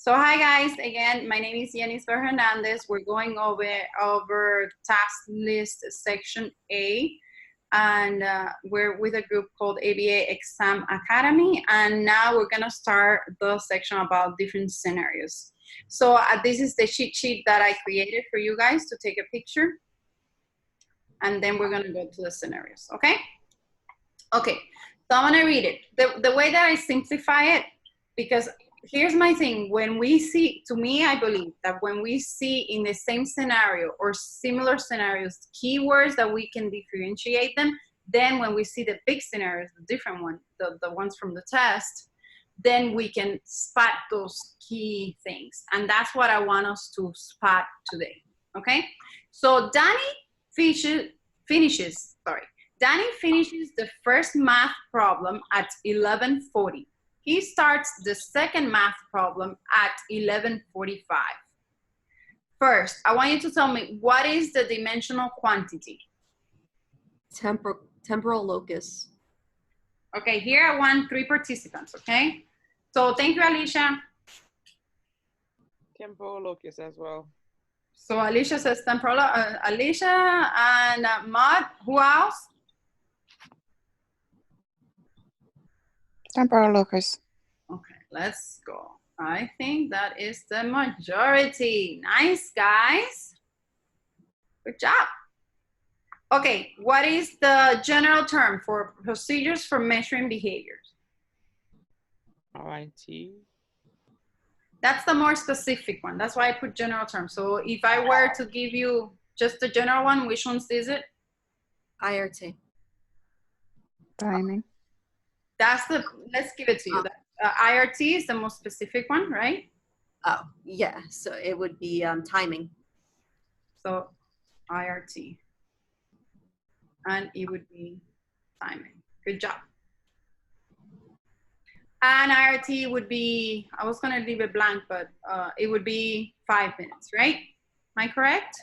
So hi guys, again, my name is Yenisbel Hernandez. We're going over task list section A, and we're with a group called ABA Exam Academy, and now we're gonna start the section about different scenarios. So this is the cheat sheet that I created for you guys to take a picture, and then we're gonna go to the scenarios, okay? Okay, so I'm gonna read it. The way that I simplify it, because here's my thing, when we see, to me, I believe that when we see in the same scenario or similar scenarios, keywords that we can differentiate them, then when we see the big scenarios, the different ones, the ones from the test, then we can spot those key things. And that's what I want us to spot today, okay? So Danny finishes the first math problem at 11:40. He starts the second math problem at 11:45. First, I want you to tell me, what is the dimensional quantity? Temporal locus. Okay, here I want 3 participants, okay? So thank you, Alicia. Temporal locus as well. So Alicia says temporal, Alicia and Maud, who else? Temporal locus. Okay, let's go. I think that is the majority. Nice, guys. Good job. Okay, what is the general term for procedures for measuring behaviors? RIT. That's the more specific one. That's why I put general term. So if I were to give you just the general one, which one is it? IRT. Timing. That's the, let's give it to you. IRT is the most specific one, right? Oh, yeah. So it would be timing. So IRT. And it would be timing. Good job. And IRT would be, I was gonna leave it blank, but it would be 5 minutes, right? Am I correct?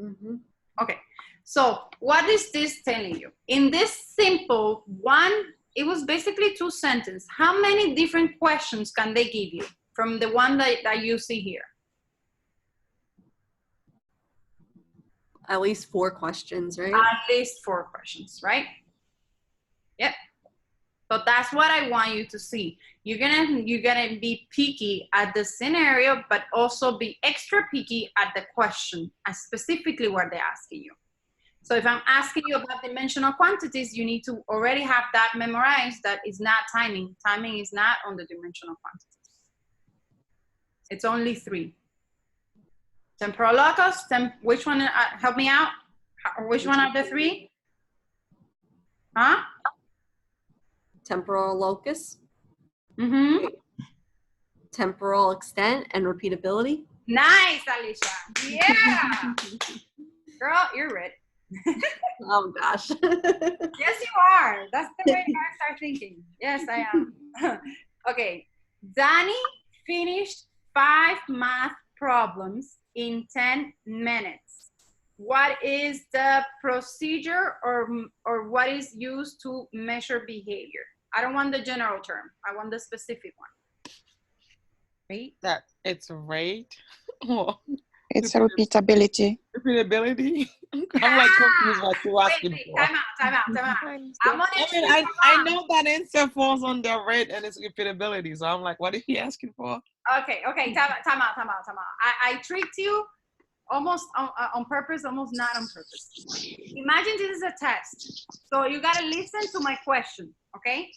Mm-hmm. Okay, so what is this telling you? In this simple one, it was basically 2 sentences. How many different questions can they give you from the one that you see here? At least 4 questions, right? At least 4 questions, right? Yep. So that's what I want you to see. You're gonna be picky at the scenario, but also be extra picky at the question, and specifically what they're asking you. So if I'm asking you about dimensional quantities, you need to already have that memorized. That is not timing. Timing is not on the dimensional quantities. It's only 3. Temporal locus, which one, help me out? Which one of the 3? Huh? Temporal locus. Mm-hmm. Temporal extent and repeatability. Nice, Alicia. Yeah. Girl, you're ready. Oh gosh. Yes, you are. That's the way I start thinking. Yes, I am. Okay. Danny finished 5 math problems in 10 minutes. What is the procedure or what is used to measure behavior? I don't want the general term. I want the specific one. Rate? That it's rate. It's a repeatability. Repeatability. I'm like confused what you're asking for. Time out. I know that answer falls on the rate and it's repeatability. So I'm like, what is he asking for? Okay. Time out. I tricked you almost on purpose, almost not on purpose. Imagine this is a test. So you gotta listen to my question, okay?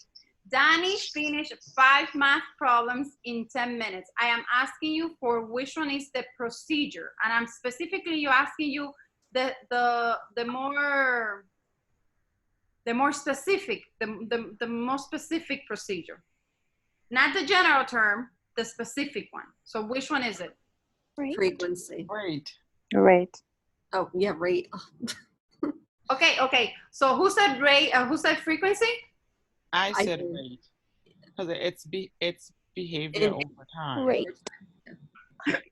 Danny finished 5 math problems in 10 minutes. I am asking you for which one is the procedure, and I'm specifically asking you the more specific, the most specific procedure, not the general term, the specific one. So which one is it? Rate. Frequency. Rate. Rate. Oh yeah, rate. Okay. So who said rate? Who said frequency? I said rate because it's behavior over time. Rate.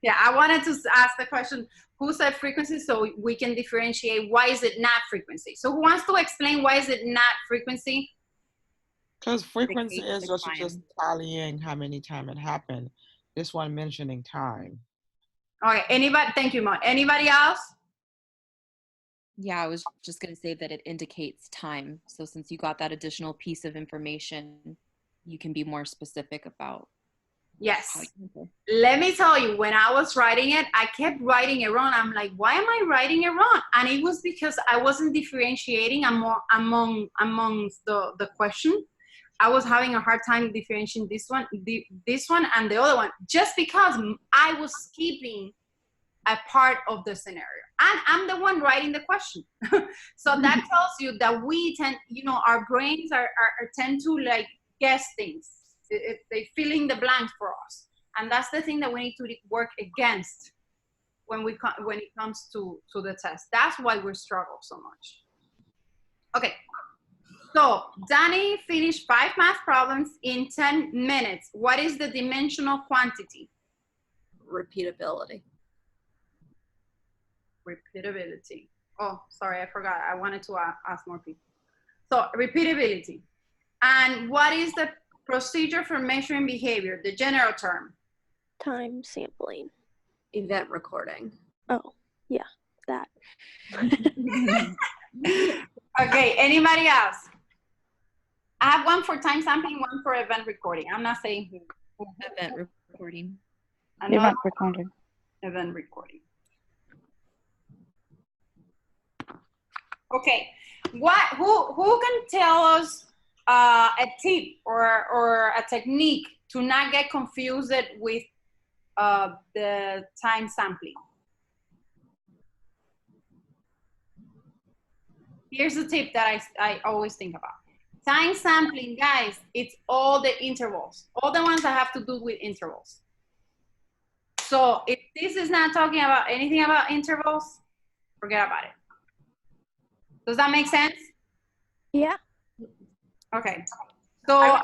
Yeah, I wanted to ask the question, who said frequency, so we can differentiate why is it not frequency. So who wants to explain why is it not frequency? Because frequency is just tallying how many times it happened. This one mentioning time. Okay, anybody, thank you, Mon. Anybody else? Yeah, I was just going to say that it indicates time. So since you got that additional piece of information, you can be more specific about Yes. how you answer. Let me tell you, when I was writing it, I kept writing it wrong. I'm like, why am I writing it wrong? And it was because I wasn't differentiating amongst the question. I was having a hard time differentiating this one and the other one, just because I was skipping a part of the scenario. And I'm the one writing the question. So that tells you that we tend, our brains are tend to like guess things. They fill in the blanks for us. And that's the thing that we need to work against when it comes to the test. That's why we struggle so much. Okay. So Danny finished 5 math problems in 10 minutes. What is the dimensional quantity? Repeatability. Repeatability. Oh, sorry, I forgot. I wanted to ask more people. So repeatability. And what is the procedure for measuring behavior, the general term? Time sampling. Event recording. Oh, yeah, that. Okay, anybody else? I have one for time sampling, one for event recording. I'm not saying who. Event recording. Another Event recording. event recording. Okay, who can tell us a tip or a technique to not get confused with the time sampling? Here's a tip that I always think about. Time sampling, guys, it's all the intervals, all the ones that have to do with intervals. So if this is not talking about anything about intervals, forget about it. Does that make sense? Yeah. Okay. So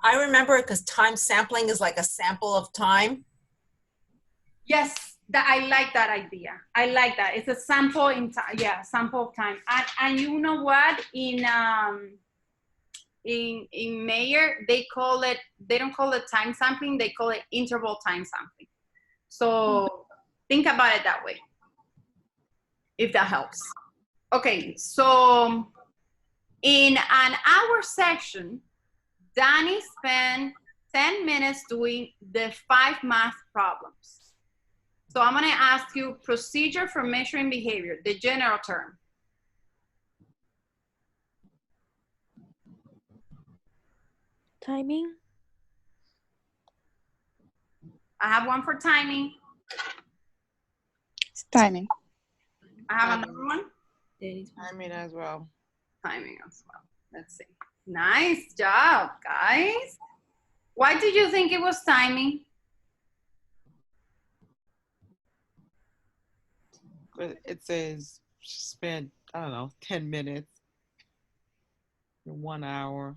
I remember it because time sampling is like a sample of time. Yes, I like that idea. I like that. It's a sample in time. Yeah, sample of time. And you know what? In Mayer, they don't call it time sampling. They call it interval time sampling. So think about it that way, if that helps. Okay, so in an hour section, Danny spent 10 minutes doing the 5 math problems. So I'm gonna ask you procedure for measuring behavior, the general term. Timing. I have one for timing. It's timing. I have another one. I mean, as well. Timing as well. Let's see. Nice job, guys. Why did you think it was timing? It says spend, I don't know, 10 minutes, 1 hour.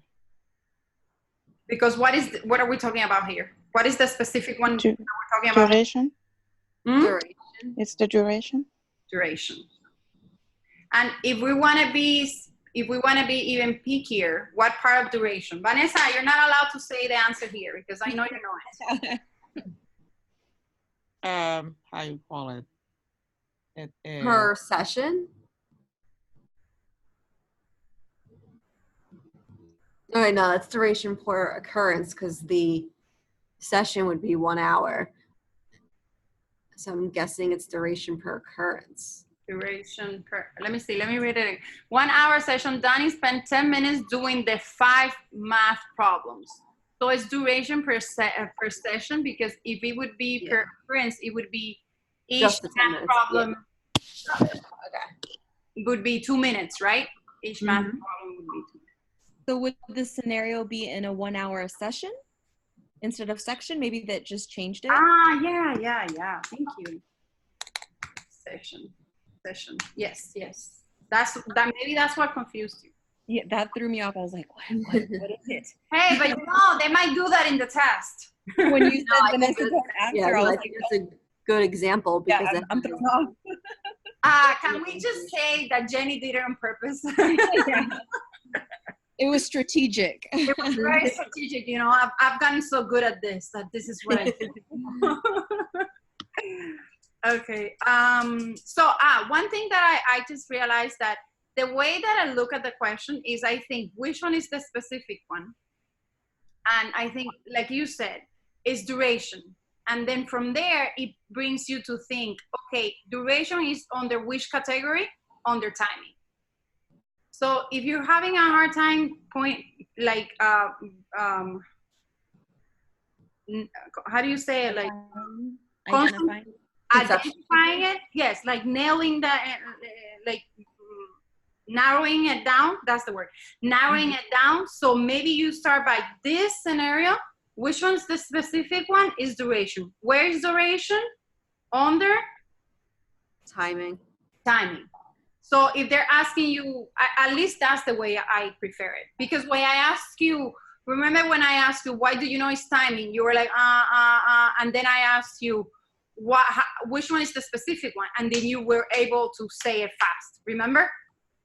Because what are we talking about here? What is the specific one that we're talking about? Duration. Hmm? Duration. It's the duration. Duration. And if we want to be even pickier, what part of duration? Vanessa, you're not allowed to say the answer here because I know you know it. How you call it? Per session? All right, no, that's duration per occurrence because the session would be 1 hour. So I'm guessing it's duration per occurrence. Duration per, let me see, let me read it. 1 hour session, Danny spent 10 minutes doing the 5 math problems. So it's duration per session because if it would be per occurrence, it would be each math problem would be 2 minutes, right? Each math problem would be 2 minutes. So would this scenario be in a 1 hour session instead of section? Maybe that just changed it? Ah, yeah. Thank you. Session. Yes. Maybe that's what confused you. Yeah, that threw me off. I was like, what is it? Hey, but they might do that in the test. When you said Vanessa don't answer, I was I like, think that's a good example because I'm thrown off. Can we just say that Jenny did it on purpose? It was strategic. It was very strategic. You know, I've gotten so good at this that this is what I do. Okay. So one thing that I just realized that the way that I look at the question is I think which one is the specific one? And I think, like you said, is duration. And then from there, it brings you to think, okay, duration is under which category? Under timing. So if you're having a hard time how do you say it? Like identifying it? Yes, like nailing that, like narrowing it down. That's the word. Narrowing it down. So maybe you start by this scenario. Which one's the specific one? Is duration. Where is duration? Under Timing. timing. So if they're asking you, at least that's the way I prefer it. Because when I ask you, remember when I asked you, why do you know it's timing? You were like, and then I asked you, which one is the specific one? And then you were able to say it fast, remember?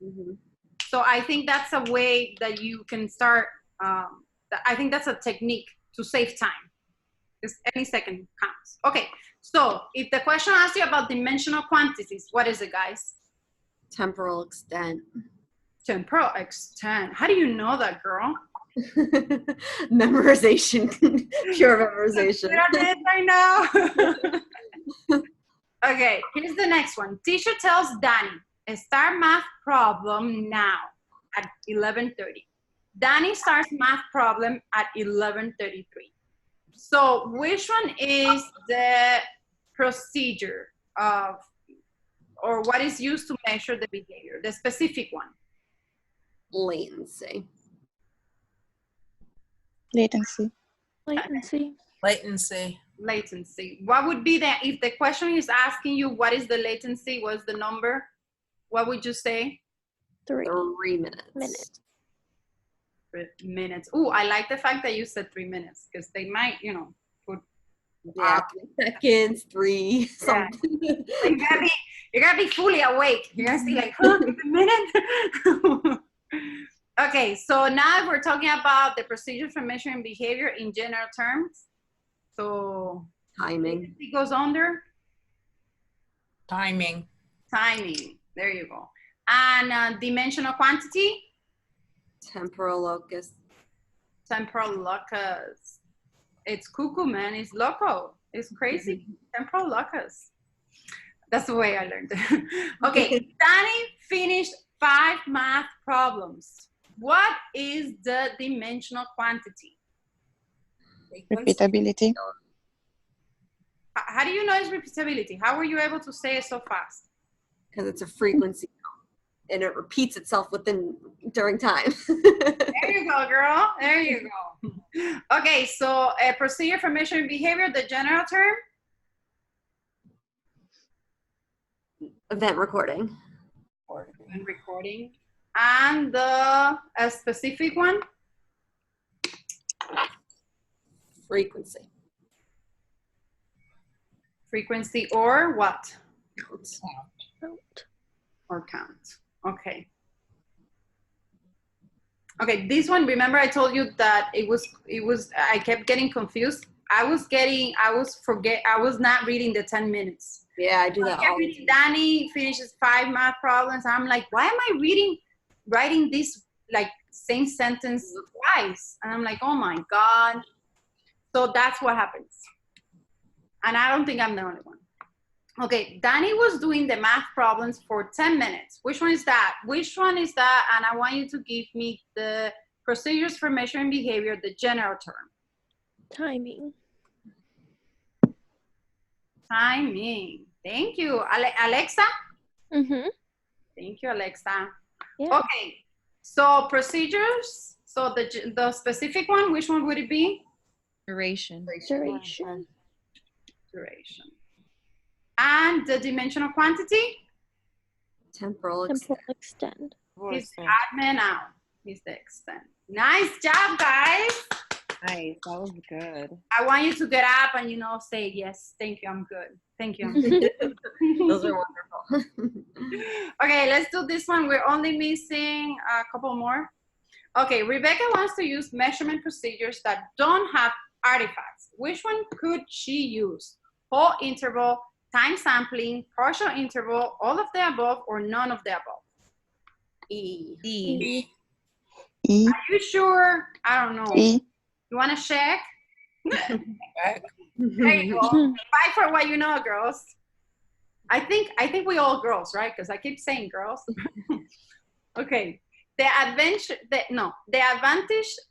Mm-hmm. So I think that's a way that you can start, I think that's a technique to save time. Because any second counts. Okay, so if the question asks you about dimensional quantities, what is it, guys? Temporal extent. Temporal extent. How do you know that, girl? Memorization. Pure memorization. I know. Okay, here's the next one. Teacher tells Danny, start math problem now at 11:30. Danny starts math problem at 11:33. So which one is the procedure of, or what is used to measure the behavior, the specific one? Latency. Latency. Latency. Latency. Latency. What would be the, if the question is asking you what is the latency, what's the number, what would you say? 3 3 minutes. minutes. 3 minutes. Oh, I like the fact that you said 3 minutes because they might, you know, put. Yeah, 3 seconds, 3 something. You gotta be fully awake. You gotta be like, huh, 3 minutes. Okay, so now we're talking about the procedure for measuring behavior in general terms. So Timing. it goes under Timing. timing. There you go. And dimensional quantity. Temporal locus. Temporal locus. It's cuckoo, man. It's loco. It's crazy. Temporal locus. That's the way I learned it. Okay, Danny finished 5 math problems. What is the dimensional quantity? Repeatability. How do you know it's repeatability? How were you able to say it so fast? Because it's a frequency and it repeats itself during time. There you go, girl. There you go. Okay, so a procedure for measuring behavior, the general term? Event recording. And recording. And the specific one? Frequency. Frequency or what? Counts. Count. Or count. Okay. Okay, this one, remember I told you that it was, I kept getting confused. I was not reading the 10 minutes. Yeah, I do that all the time. Danny finishes 5 math problems. I'm like, why am I writing this like same sentence twice? And I'm like, oh my God. So that's what happens. And I don't think I'm the only one. Okay, Danny was doing the math problems for 10 minutes. Which one is that? Which one is that? And I want you to give me the procedures for measuring behavior, the general term. Timing. Timing. Thank you. Alexa? Mm-hmm. Thank you, Alexa. Yeah. Okay, so procedures. So the specific one, which one would it be? Duration. Duration. Duration. And the dimensional quantity? Temporal extent. Temporal extend. He's admin out. He's the extent. Nice job, guys. Nice. That was good. I want you to get up and, say, yes, thank you, I'm good. Thank you. I'm good. Those are wonderful. Okay, let's do this one. We're only missing a couple more. Okay, Rebecca wants to use measurement procedures that don't have artifacts. Which one could she use? Whole interval, time sampling, partial interval, all of the above, or none of the above? E. E. E. Are you sure? I don't know. E. You want to check? Right? There you go. Fight for what you know, girls. I think we all girls, right? Because I keep saying girls. Okay. The advantage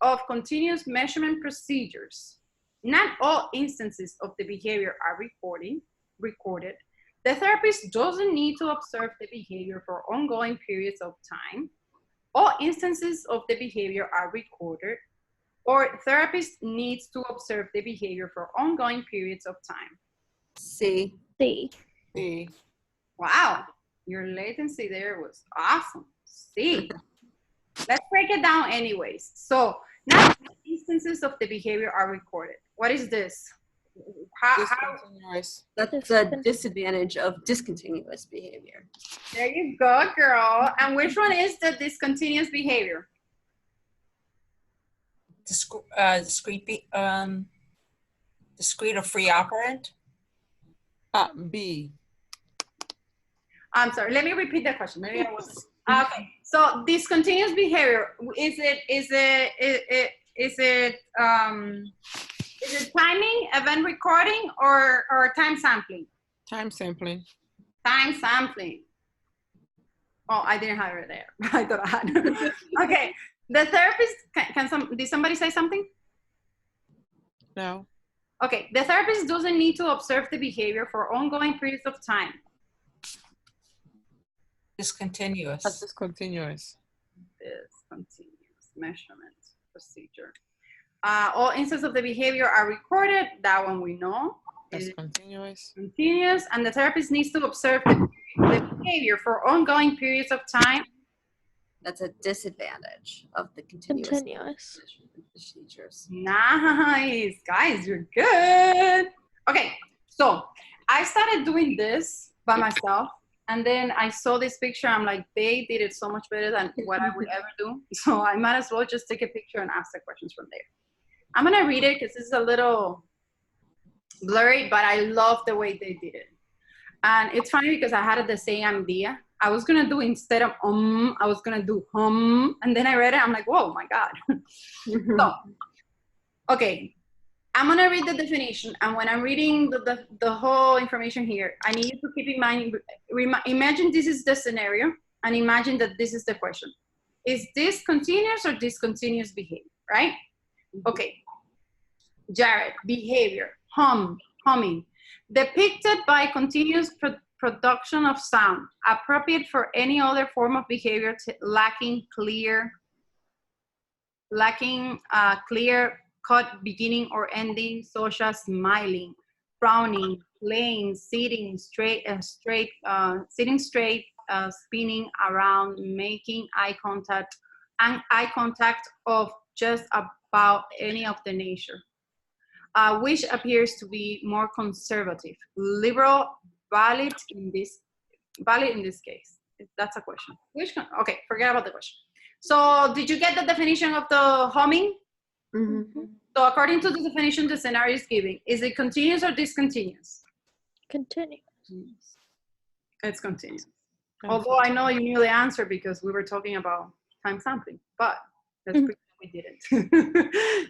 of continuous measurement procedures. Not all instances of the behavior are recorded. The therapist doesn't need to observe the behavior for ongoing periods of time. All instances of the behavior are recorded, or therapist needs to observe the behavior for ongoing periods of time. C. C. C. Wow, your latency there was awesome. C. Let's break it down anyways. So now instances of the behavior are recorded. What is this? How, Discontinuous. That's a disadvantage of discontinuous behavior. there you go, girl. And which one is the discontinuous behavior? Discrete or free operand? B. I'm sorry, let me repeat the question. Maybe I was okay. So discontinuous behavior, is it timing, event recording, or time sampling? Time sampling. Time sampling. Oh, I didn't have it there. I thought I had. Okay. The therapist, did somebody say something? No. Okay. The therapist doesn't need to observe the behavior for ongoing periods of time. Discontinuous. That's discontinuous. Discontinuous measurement procedure. All instances of the behavior are recorded. That one we know. That's continuous. Continuous, and the therapist needs to observe the behavior for ongoing periods of time. That's a disadvantage of the continuous procedures. Nice, guys, you're good. Okay, so I started doing this by myself, and then I saw this picture. I'm like, they did it so much better than what I would ever do. So I might as well just take a picture and ask the questions from there. I'm gonna read it because this is a little blurry, but I love the way they did it. And it's funny because I had the same idea. I was gonna do, instead of I was gonna do and then I read it, I'm like, whoa, my God. So, okay, I'm gonna read the definition, and when I'm reading the whole information here, I need you to keep in mind, imagine this is the scenario, and imagine that this is the question. Is this continuous or discontinuous behavior, right? Okay, Jared, behavior, humming, depicted by continuous production of sound, appropriate for any other form of behavior lacking clear cut beginning or ending, such as smiling, frowning, playing, sitting straight, spinning around, making eye contact, and eye contact of just about any of the nature, which appears to be more conservative, liberal, valid in this case. That's a question. Okay, forget about the question. So did you get the definition of the humming? Mm-hmm. So according to the definition the scenario is giving, is it continuous or discontinuous? Continuous. It's continuous. Although I know you knew the answer because we were talking about time sampling, but that's pretty we didn't.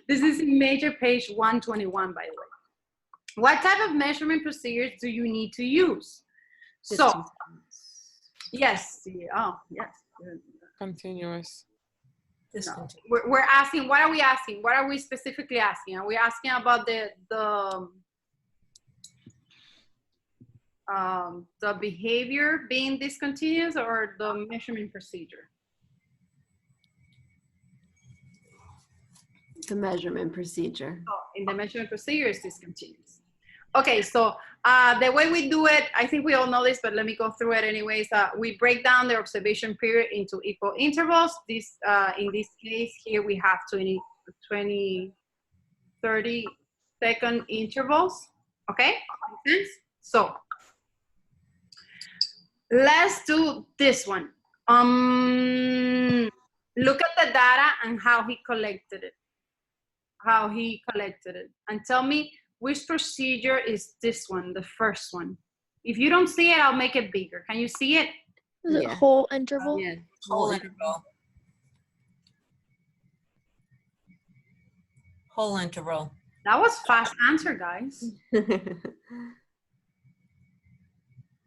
This is major page 121, by the way. What type of measurement procedures do you need to use? So, yes. Oh, yes. Continuous. No. We're asking, what are we asking? What are we specifically asking? Are we asking about the behavior being discontinuous or the measurement procedure? The measurement procedure. Oh, in the measurement procedure is discontinuous. Okay, so the way we do it, I think we all know this, but let me go through it anyways. We break down the observation period into equal intervals. This, in this case here, we have 20, 30 second intervals. Okay, makes sense? So let's do this one. Look at the data and how he collected it. And tell me which procedure is this one, the first one. If you don't see it, I'll make it bigger. Can you see it? Is it Yeah. whole interval? Yeah. Whole interval. Whole interval. That was fast answer, guys.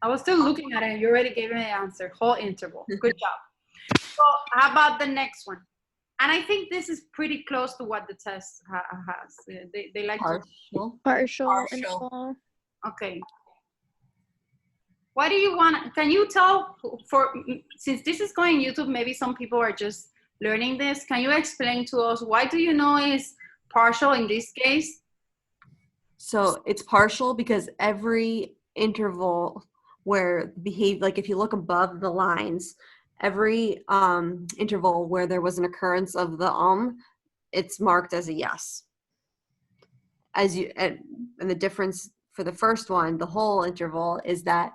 I was still looking at it. You already gave me the answer. Whole interval. Good job. So how about the next one? And I think this is pretty close to what the test has. They like to. Partial interval. Okay. What do you want? Can you tell, since this is going YouTube, maybe some people are just learning this. Can you explain to us why do you know is partial in this case? So it's partial because every interval where behave, like if you look above the lines, every interval where there was an occurrence of the it's marked as a yes. And the difference for the first one, the whole interval, is that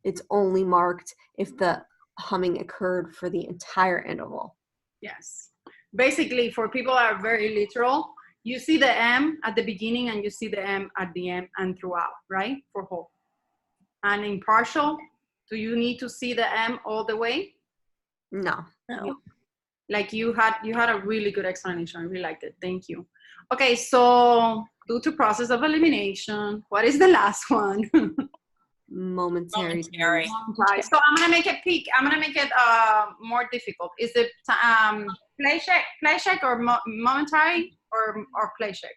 it's only marked if the humming occurred for the entire interval. Yes. Basically, for people that are very literal, you see the M at the beginning and you see the M at the end and throughout, right? For whole. And in partial, do you need to see the M all the way? No. Like you had a really good explanation. I really liked it. Thank you. Okay, so due to process of elimination, what is the last one? Momentary. So I'm gonna make it peak. I'm gonna make it more difficult. Is it play check or momentary or play check?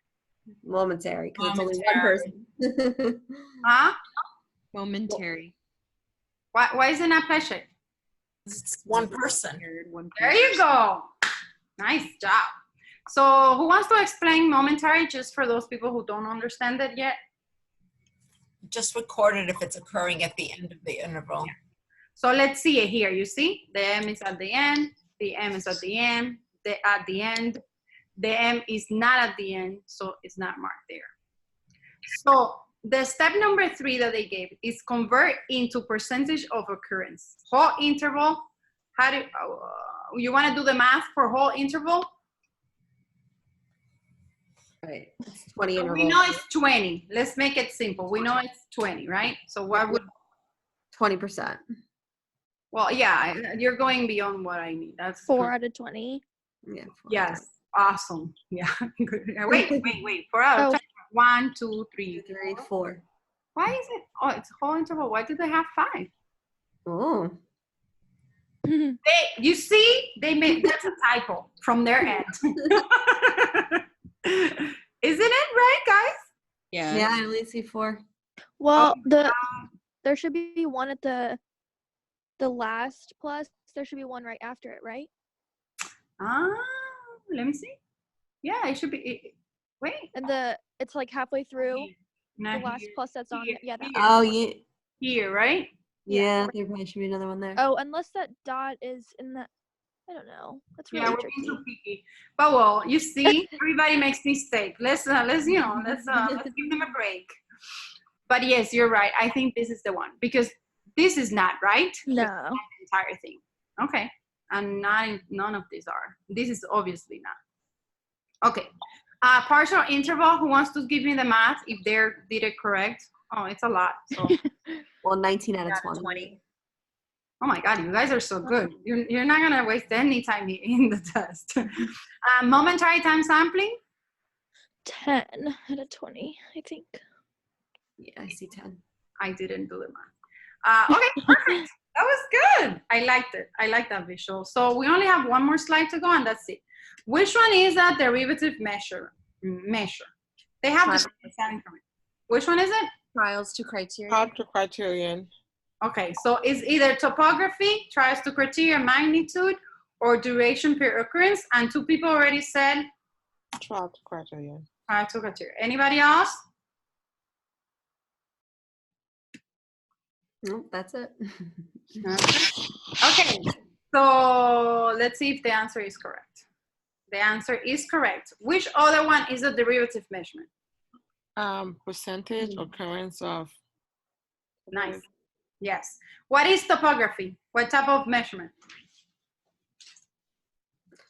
Momentary, because it's only one person. Huh? Momentary. Why is it not play check? It's one person. There you go. Nice job. So who wants to explain momentary just for those people who don't understand it yet? Just record it if it's occurring at the end of the interval. Yeah. So let's see it here. You see, the M is at the end, the M is at the end, at the end. The M is not at the end, so it's not marked there. So the step number 3 that they gave is convert into percentage of occurrence. Whole interval. How do you want to do the math for whole interval? Right. It's 20 intervals. We know it's 20. Let's make it simple. We know it's 20, right? So what would 20%? Well, yeah, you're going beyond what I need. That's 4 out of 20. Yeah. Yes. Awesome. Yeah. Good. Wait. 4 out of 20. 1, 2, 3, 4. Why is it? Oh, it's a whole interval. Why do they have 5? Oh. You see, they made that's a typo from their end. Isn't it right, guys? Yeah. Yeah, I only see 4. Well, there should be one at the last plus. There should be one right after it, right? Let me see. Yeah, it should be. Wait. And it's like halfway through No, the last here. plus that's on. Here, Yeah. That, Oh, yeah. Here, right? Yeah, there probably should be another one there. oh, unless that dot is in that. I don't know. That's really Yeah, we're tricky. being too picky. But well, you see, everybody makes mistakes. Let's give them a break. But yes, you're right. I think this is the one because this is not right. No. The entire thing. Okay, and none of these are. This is obviously not. Okay. Partial interval. Who wants to give me the math if they did it correct? Oh, it's a lot. So. Well, 19 out of 20. Oh my God, you guys are so good. You're not gonna waste any time in the test. Momentary time sampling? 10 out of 20, I think. Yeah, I see 10. I didn't do the math. Okay, perfect. That was good. I liked it. I like that visual. So we only have one more slide to go and that's it. Which one is that derivative measure? They have the same from it. Which one is it? Trials to criterion. Trials to criterion. Okay, so it's either topography, trials to criterion, magnitude, or duration per occurrence. And 2 people already said Trials to criterion. trials to criterion. Anybody else? Nope, that's it. Okay, so let's see if the answer is correct. The answer is correct. Which other one is a derivative measurement? Percentage occurrence of. Nice. Yes. What is topography? What type of measurement?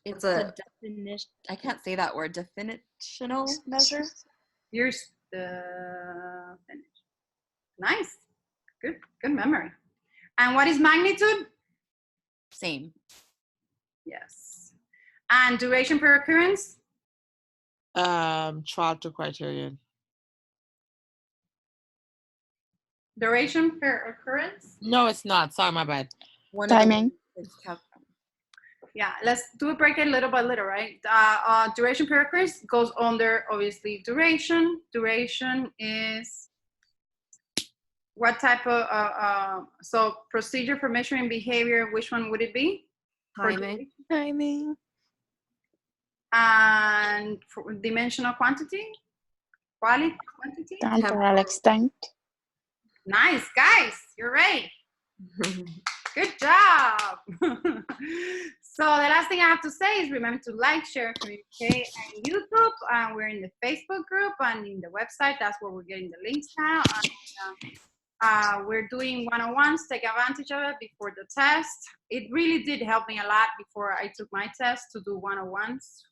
It's a- the definition. I can't say that word. Definitional measure. Here's the finish. Nice. Good memory. And what is magnitude? Same. Yes. And duration per occurrence? Trial to criterion. Duration per occurrence? No, it's not. Sorry, my bad. One of the Timing. ways it's calculated. Yeah, let's do a break it little by little, right? Duration per occurrence goes under, obviously, duration. Duration is what type of, so procedure for measuring behavior, which one would it be? For Timing. Timing. And for dimensional quantity? Quality, quantity? Temporal extent. Nice, guys, you're right. Good job. So the last thing I have to say is remember to like, share, communicate on YouTube. We're in the Facebook group and in the website. That's where we're getting the links now. And, we're doing one-on-ones. Take advantage of it before the test. It really did help me a lot before I took my test to do one-on-ones